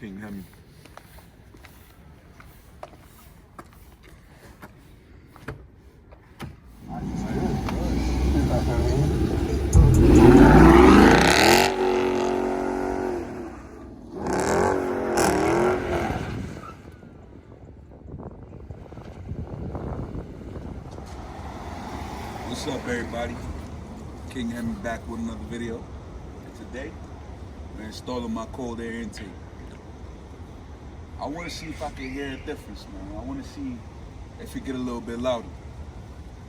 King Hemi. What's up, everybody? King Hemi back with another video. And today, we're installing my cold air intake. I want to see if I can hear a difference, man. I want to see if it get a little bit louder.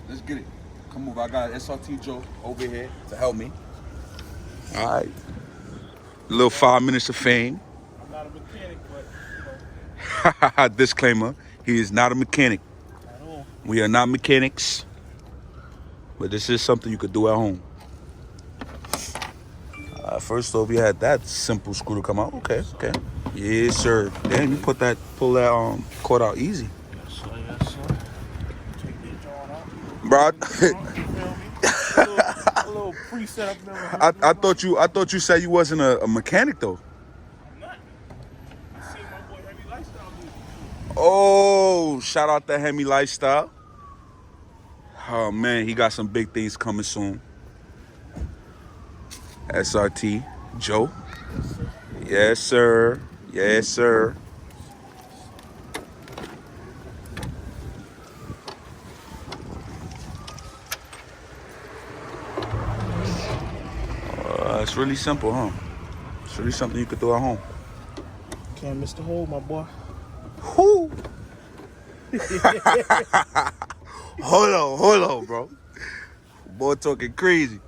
Let's get it. Come over. I got SRT Joe over here to help me. All right. A little 5 minutes of fame. I'm not a mechanic, but you know. Disclaimer: he is not a mechanic. At all. We are not mechanics, but this is something you could do at home. First off, we had that simple screw to come out. Okay. Yes, sir. Damn, you pull that cord out easy. Yes, sir. Yes, sir. Take that joint out. Bro, You feel me? A little preset up there. I thought you said you wasn't a mechanic though. I'm not. I see my boy Heavy Lifestyle do. Oh, shout out to Hemi Lifestyle. Oh man, he got some big things coming soon. SRT Joe. Yes, sir. Yes, sir. It's really simple, huh? It's really something you could do at home. Can't miss the hole, my boy. Whoo! Hold on, bro. Boy talking crazy.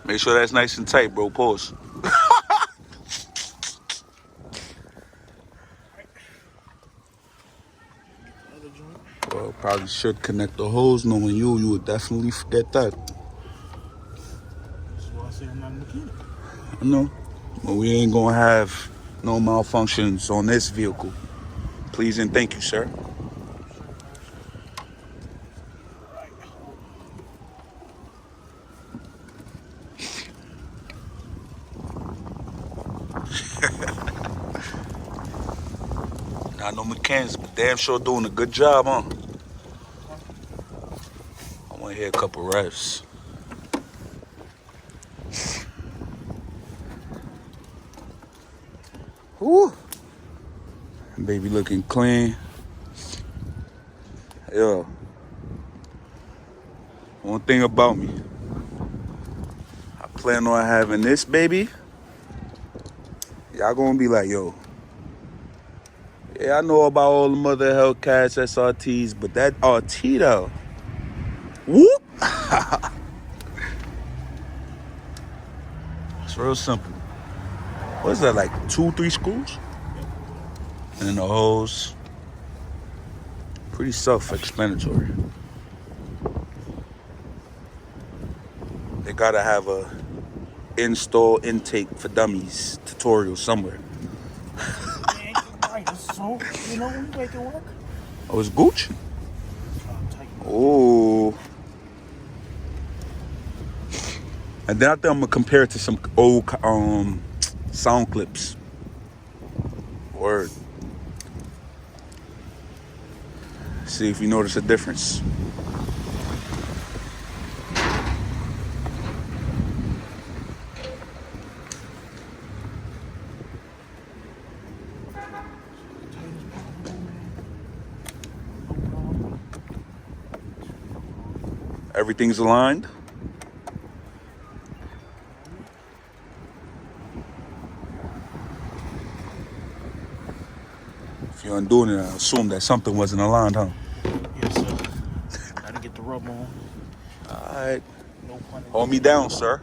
Make sure that's nice and tight, bro. Pause. Other joint. Well, probably should connect the hose. Knowing you would definitely forget that. That's why I say I'm not a mechanic. I know. But we ain't gonna have no malfunctions on this vehicle. Please and thank you, sir. Not no mechanics, but damn sure doing a good job, huh? I want to hear a couple reps. Woo! Baby looking clean. Yo. One thing about me. I plan on having this baby. Y'all gonna be like, yo. Yeah, I know about all the mother Hellcats, SRTs, but that RT though. Whoop! It's real simple. What is that, like 2-3 screws? And then the hose. Pretty self-explanatory. They gotta have a install intake for dummies tutorial somewhere. Right, so, you know, when you make it work. Oh, it's Gucci. Oh. And then I think I'm gonna compare it to some old sound clips. Word. See if you notice a difference. Everything's aligned. If you're undoing it, I assume that something wasn't aligned, huh? Yes, sir. Gotta get the rub on. Alright. No pun intended. Hold me down, sir.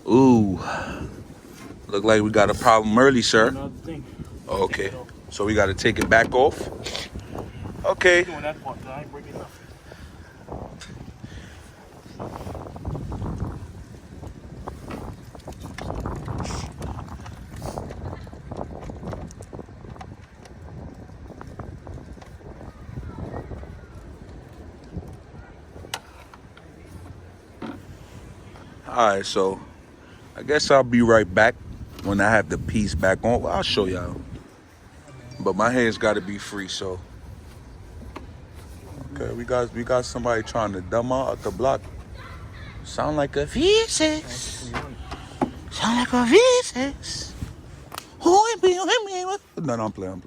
Ooh. Look like we got a problem early, sir. Another thing. Okay. So we got to take it back off. Okay. Doing that part, I ain't breaking nothing. Alright, so I guess I'll be right back when I have the piece back on. Well, I'll show y'all. But my hands got to be free, so. Okay, we got somebody trying to dumb out the block. Sound like a V6. Sound like a V6. No, I'm playing.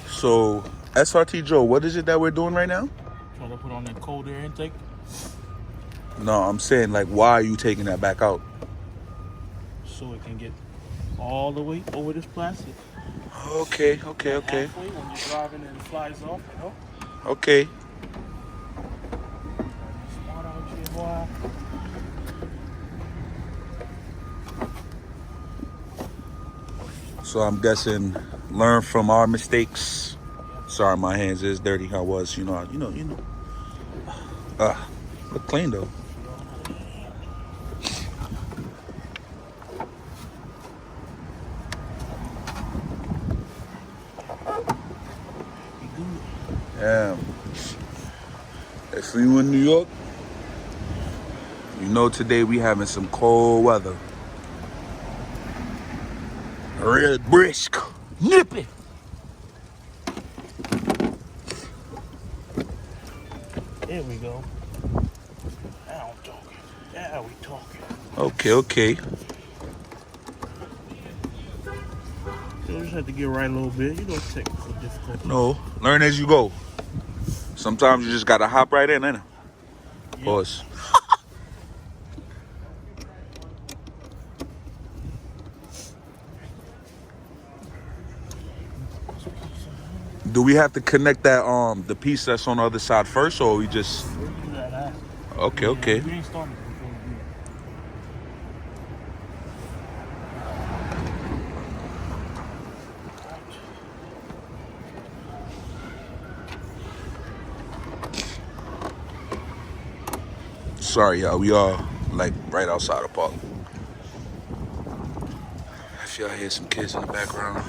So, SRT Joe, what is it that we're doing right now? Trying to put on that cold air intake. No, I'm saying, like, why are you taking that back out? So it can get all the way over this plastic. Okay. Halfway when you're driving and it flies off, you know? Okay. Smart out here, boy. So I'm guessing learn from our mistakes. Sorry, my hands is dirty. I was, you know. Look clean though. Yeah. If you in New York, you know today we having some cold weather. Real brisk. Nippy. There we go. Now I'm talking. Now we talking. Okay. You just have to get right a little bit. You know, technical difficulty. No, learn as you go. Sometimes you just gotta hop right in, ain't it? Yep. Pause. Do we have to connect that the piece that's on the other side first, or we just? Okay. We ain't starting before we do Sorry, y'all. We are like right outside the park. If y'all hear some kids in the background.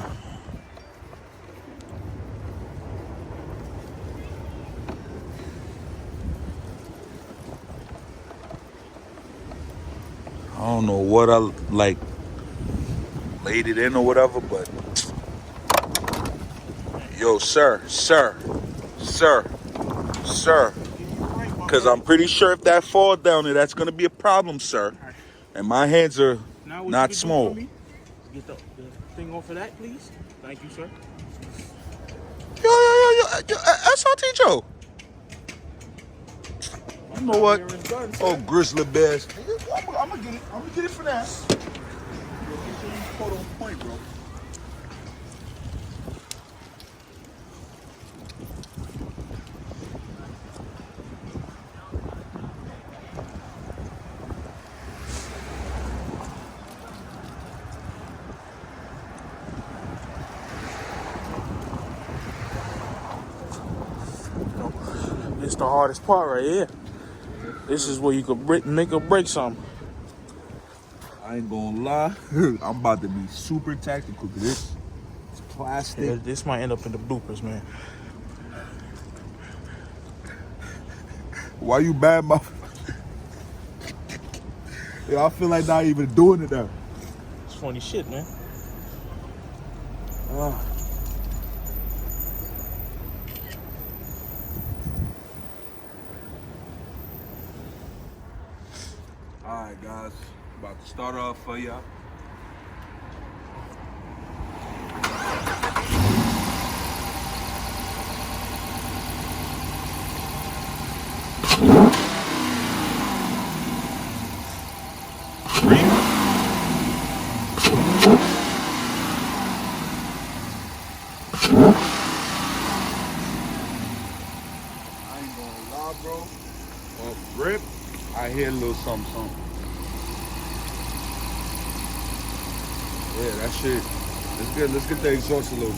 I don't know what I like laid it in or whatever, but yo, sir, because I'm pretty sure if that falls down there, that's gonna be a problem, sir. And my hands are not small. Get the thing off of that, please. Thank you, sir. Yo, SRT Joe. You know what? Oh, grizzly bears. I'm gonna get it for that. Hold on point, bro. It's the hardest part right here. This is where you could make or break something. I ain't gonna lie. I'm about to be super tactical to this. It's plastic. Yeah, this might end up in the bloopers, man. Why you bad mouth? Yeah, I feel like not even doing it now. It's funny shit, man. Alright guys, about to start off for y'all. I hear a little something, something. Yeah, that shit. Let's get the exhaust a little.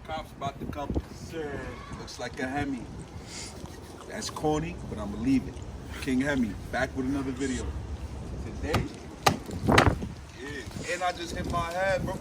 Cops about to come, sir. Looks like a Hemi. That's corny, but I'm gonna leave it. King Hemi, back with another video. Today, yeah. And I just hit my head, bro.